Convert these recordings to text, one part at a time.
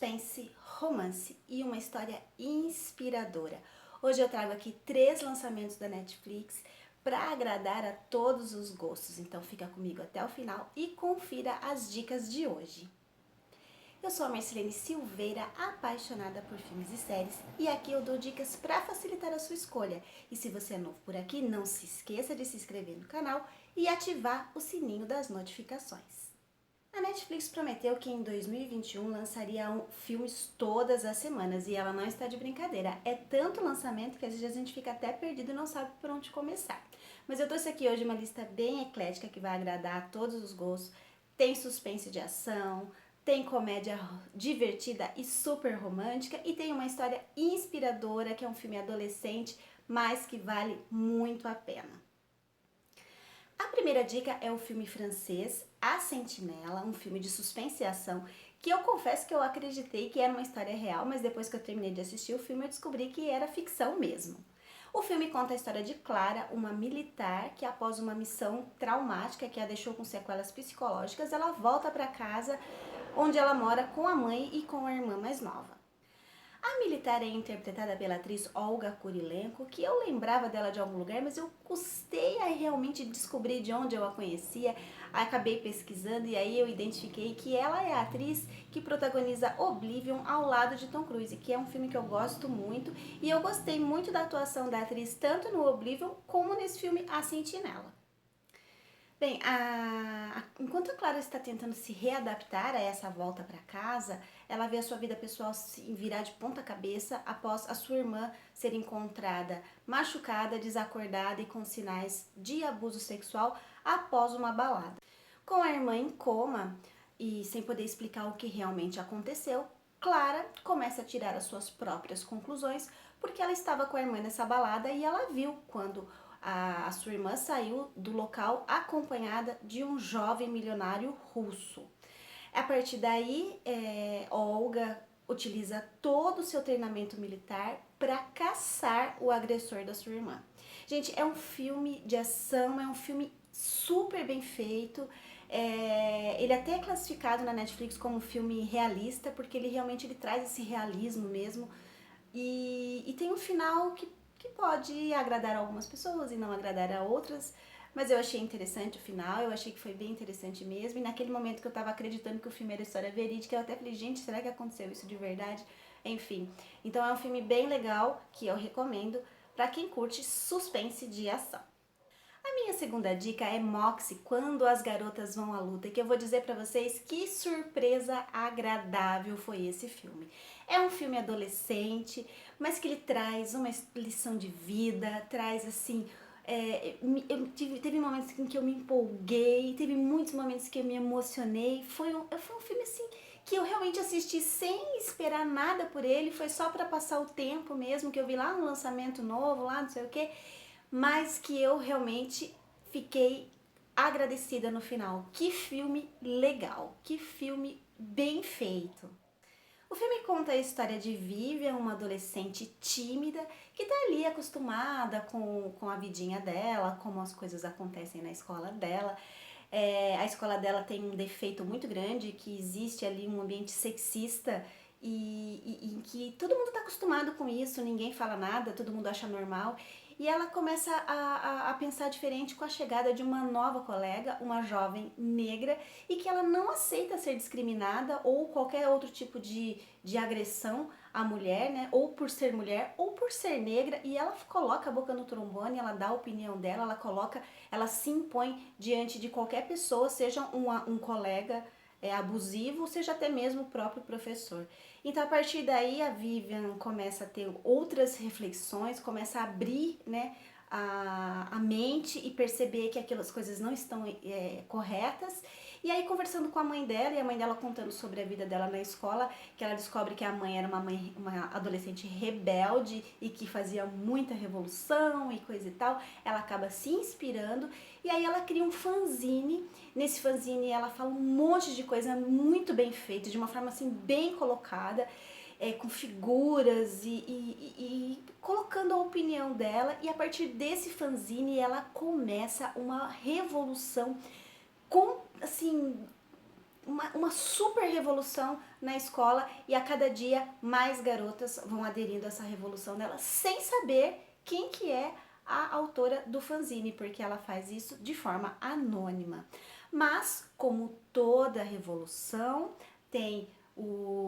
suspense, romance e uma história inspiradora. Hoje eu trago aqui 3 lançamentos da Netflix para agradar a todos os gostos. Então fica comigo até o final e confira as dicas de hoje. Eu sou a Marcelene Silveira, apaixonada por filmes e séries, e aqui eu dou dicas para facilitar a sua escolha. E se você é novo por aqui, não se esqueça de se inscrever no canal e ativar o sininho das notificações. A Netflix prometeu que em 2021 lançaria filmes todas as semanas e ela não está de brincadeira. É tanto lançamento que às vezes a gente fica até perdido e não sabe por onde começar. Mas eu trouxe aqui hoje uma lista bem eclética que vai agradar a todos os gostos. Tem suspense de ação, tem comédia divertida e super romântica e tem uma história inspiradora que é um filme adolescente, mas que vale muito a pena. A primeira dica é o filme francês A Sentinela, um filme de suspense e ação, que eu confesso que eu acreditei que era uma história real, mas depois que eu terminei de assistir o filme eu descobri que era ficção mesmo. O filme conta a história de Clara, uma militar que após uma missão traumática que a deixou com sequelas psicológicas, ela volta para casa onde ela mora com a mãe e com a irmã mais nova. A militar é interpretada pela atriz Olga Kurilenko, que eu lembrava dela de algum lugar, mas eu custei a realmente descobrir de onde eu a conhecia. Acabei pesquisando e aí eu identifiquei que ela é a atriz que protagoniza Oblivion ao lado de Tom Cruise, que é um filme que eu gosto muito. E eu gostei muito da atuação da atriz tanto no Oblivion como nesse filme A Sentinela. Bem, enquanto a Clara está tentando se readaptar a essa volta para casa, ela vê a sua vida pessoal se virar de ponta cabeça após a sua irmã ser encontrada machucada, desacordada e com sinais de abuso sexual após uma balada. Com a irmã em coma e sem poder explicar o que realmente aconteceu, Clara começa a tirar as suas próprias conclusões porque ela estava com a irmã nessa balada e ela viu quando a sua irmã saiu do local acompanhada de um jovem milionário russo. A partir daí, Olga utiliza todo o seu treinamento militar para caçar o agressor da sua irmã. Gente, é um filme de ação, é um filme super bem feito. Ele até é classificado na Netflix como um filme realista, porque ele traz esse realismo mesmo. E tem um final que pode agradar a algumas pessoas e não agradar a outras, mas eu achei interessante o final, eu achei que foi bem interessante mesmo, e naquele momento que eu tava acreditando que o filme era história verídica, eu até falei, gente, será que aconteceu isso de verdade? Enfim, então é um filme bem legal, que eu recomendo para quem curte suspense de ação. A minha segunda dica é Moxie, Quando as Garotas Vão à Luta, que eu vou dizer pra vocês que surpresa agradável foi esse filme. É um filme adolescente, mas que ele traz uma lição de vida, traz assim... teve momentos em que eu me empolguei, teve muitos momentos que eu me emocionei. Foi um filme assim que eu realmente assisti sem esperar nada por ele, foi só pra passar o tempo mesmo, que eu vi lá no lançamento novo, lá não sei o que, mas que eu realmente fiquei agradecida no final. Que filme legal, que filme bem feito. O filme conta a história de Vivian, uma adolescente tímida que tá ali acostumada com a vidinha dela, como as coisas acontecem na escola dela. A escola dela tem um defeito muito grande, que existe ali um ambiente sexista e em que todo mundo está acostumado com isso, ninguém fala nada, todo mundo acha normal. E ela começa a pensar diferente com a chegada de uma nova colega, uma jovem negra, e que ela não aceita ser discriminada ou qualquer outro tipo de agressão à mulher, né? Ou por ser mulher, ou por ser negra, e ela coloca a boca no trombone, ela dá a opinião dela, ela se impõe diante de qualquer pessoa, seja um colega abusivo, seja até mesmo o próprio professor. Então a partir daí a Vivian começa a ter outras reflexões, começa a abrir, né, a mente e perceber que aquelas coisas não estão corretas. E aí conversando com a mãe dela, e a mãe dela contando sobre a vida dela na escola, que ela descobre que a mãe era uma adolescente rebelde e que fazia muita revolução e coisa e tal, ela acaba se inspirando e aí ela cria um fanzine. Nesse fanzine ela fala um monte de coisa muito bem feita, de uma forma assim bem colocada, com figuras e colocando a opinião dela, e a partir desse fanzine ela começa uma revolução assim uma super revolução na escola e a cada dia mais garotas vão aderindo a essa revolução dela sem saber quem que é a autora do fanzine, porque ela faz isso de forma anônima. Mas, como toda revolução, tem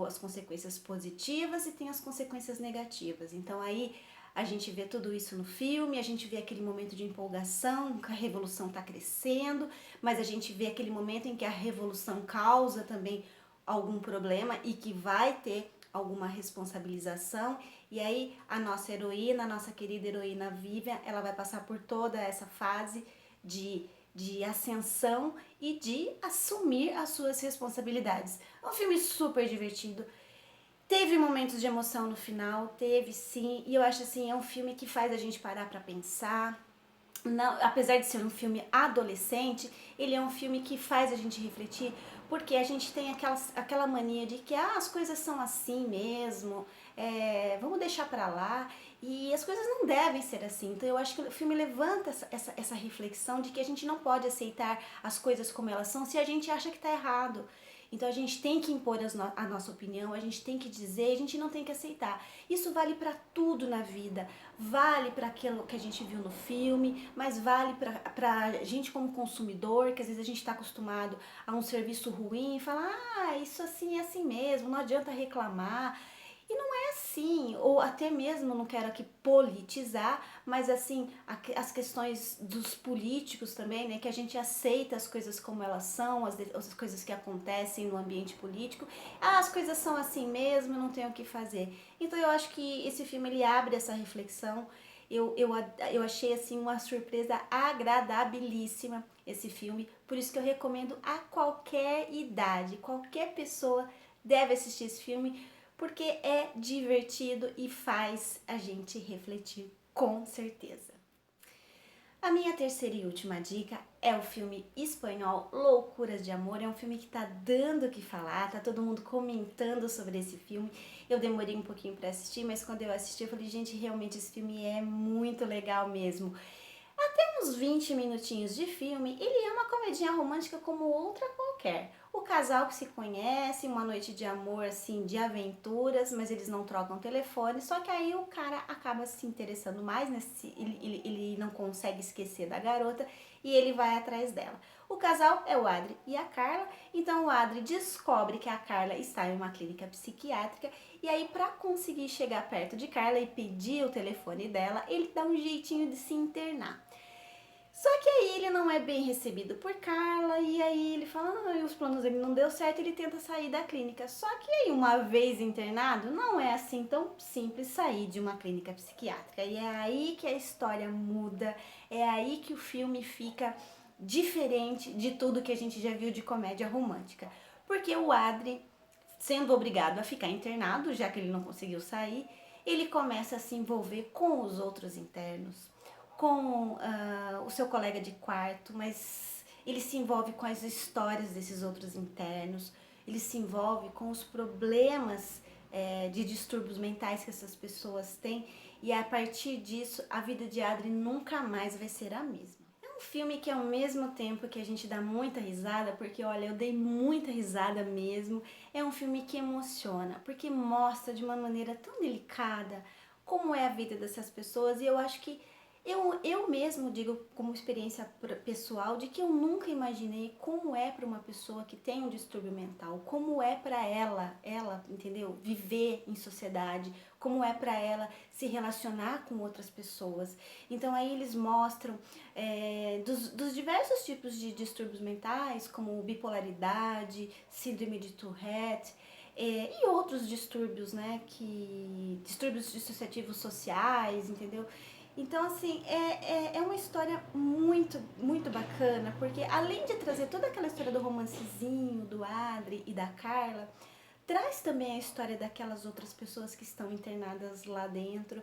as consequências positivas e tem as consequências negativas. Então aí a gente vê tudo isso no filme, a gente vê aquele momento de empolgação, que a revolução está crescendo, mas a gente vê aquele momento em que a revolução causa também algum problema e que vai ter alguma responsabilização. E aí a nossa heroína, a nossa querida heroína Vivian, ela vai passar por toda essa fase de ascensão e de assumir as suas responsabilidades. É um filme super divertido. Teve momentos de emoção no final, teve sim, e eu acho assim, é um filme que faz a gente parar pra pensar. Não, apesar de ser um filme adolescente, ele é um filme que faz a gente refletir, porque a gente tem aquela mania de que as coisas são assim mesmo, vamos deixar pra lá, e as coisas não devem ser assim. Então eu acho que o filme levanta essa reflexão de que a gente não pode aceitar as coisas como elas são se a gente acha que tá errado. Então a gente tem que impor a nossa opinião, a gente tem que dizer, a gente não tem que aceitar. Isso vale para tudo na vida, vale para aquilo que a gente viu no filme, mas vale para a gente como consumidor, que às vezes a gente está acostumado a um serviço ruim e fala, isso assim é assim mesmo, não adianta reclamar. E não é assim, ou até mesmo, não quero aqui politizar, mas assim, as questões dos políticos também, né, que a gente aceita as coisas como elas são, as coisas que acontecem no ambiente político, as coisas são assim mesmo, não tem o que fazer. Então eu acho que esse filme, ele abre essa reflexão. Eu achei assim uma surpresa agradabilíssima esse filme, por isso que eu recomendo a qualquer idade, qualquer pessoa deve assistir esse filme, porque é divertido e faz a gente refletir, com certeza. A minha terceira e última dica é o filme espanhol Loucuras de Amor. É um filme que tá dando o que falar, tá todo mundo comentando sobre esse filme. Eu demorei um pouquinho para assistir, mas quando eu assisti eu falei, gente, realmente esse filme é muito legal mesmo. Até uns 20 minutinhos de filme, ele é uma comedinha romântica como outra qualquer. O casal que se conhece, uma noite de amor, assim, de aventuras, mas eles não trocam telefone, só que aí o cara acaba se interessando mais, ele não consegue esquecer da garota e ele vai atrás dela. O casal é o Adri e a Carla, então o Adri descobre que a Carla está em uma clínica psiquiátrica e aí para conseguir chegar perto de Carla e pedir o telefone dela, ele dá um jeitinho de se internar. Só que aí ele não é bem recebido por Carla e aí ele fala, os planos dele não deu certo, ele tenta sair da clínica. Só que aí uma vez internado, não é assim tão simples sair de uma clínica psiquiátrica. E é aí que a história muda, é aí que o filme fica diferente de tudo que a gente já viu de comédia romântica. Porque o Adri, sendo obrigado a ficar internado, já que ele não conseguiu sair, ele começa a se envolver com os outros internos, com o seu colega de quarto, mas ele se envolve com as histórias desses outros internos, ele se envolve com os problemas de distúrbios mentais que essas pessoas têm, e a partir disso a vida de Adri nunca mais vai ser a mesma. É um filme que ao mesmo tempo que a gente dá muita risada, porque olha, eu dei muita risada mesmo, é um filme que emociona, porque mostra de uma maneira tão delicada como é a vida dessas pessoas, e eu acho que eu mesmo digo como experiência pessoal de que eu nunca imaginei como é para uma pessoa que tem um distúrbio mental, como é para ela, entendeu? Viver em sociedade, como é para ela se relacionar com outras pessoas. Então aí eles mostram dos diversos tipos de distúrbios mentais, como bipolaridade, síndrome de Tourette, e outros distúrbios, né? Distúrbios dissociativos sociais, entendeu? Então, assim, é uma história muito, muito bacana, porque além de trazer toda aquela história do romancezinho, do Adri e da Carla, traz também a história daquelas outras pessoas que estão internadas lá dentro.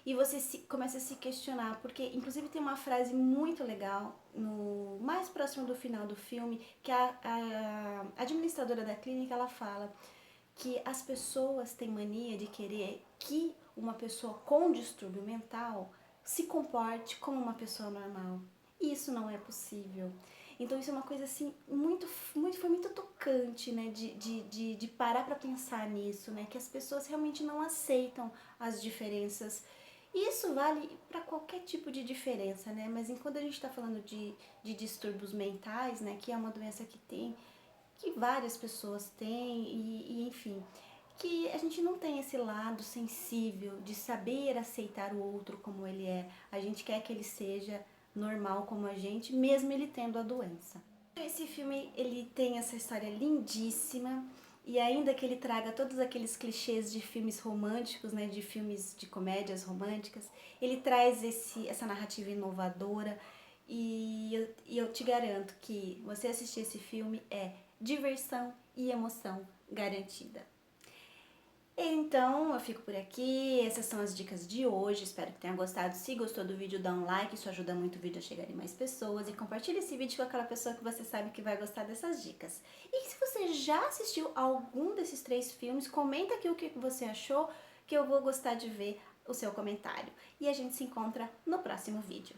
E você começa a se questionar, porque inclusive tem uma frase muito legal, no mais próximo do final do filme, que a administradora da clínica, ela fala que as pessoas têm mania de querer que uma pessoa com distúrbio mental se comporte como uma pessoa normal. E isso não é possível. Então isso é uma coisa assim, foi muito tocante, né, de parar pra pensar nisso, né, que as pessoas realmente não aceitam as diferenças. E isso vale para qualquer tipo de diferença, né, mas enquanto a gente tá falando de distúrbios mentais, né, que é uma doença que várias pessoas têm e enfim, que a gente não tem esse lado sensível de saber aceitar o outro como ele é. A gente quer que ele seja normal como a gente, mesmo ele tendo a doença. Esse filme, ele tem essa história lindíssima e ainda que ele traga todos aqueles clichês de filmes românticos, né, de filmes de comédias românticas, ele traz essa narrativa inovadora e eu te garanto que você assistir esse filme é diversão e emoção garantida. Então, eu fico por aqui, essas são as dicas de hoje, espero que tenha gostado. Se gostou do vídeo, dá um like, isso ajuda muito o vídeo a chegar em mais pessoas. E compartilhe esse vídeo com aquela pessoa que você sabe que vai gostar dessas dicas. E se você já assistiu algum desses 3 filmes, comenta aqui o que você achou, que eu vou gostar de ver o seu comentário. E a gente se encontra no próximo vídeo.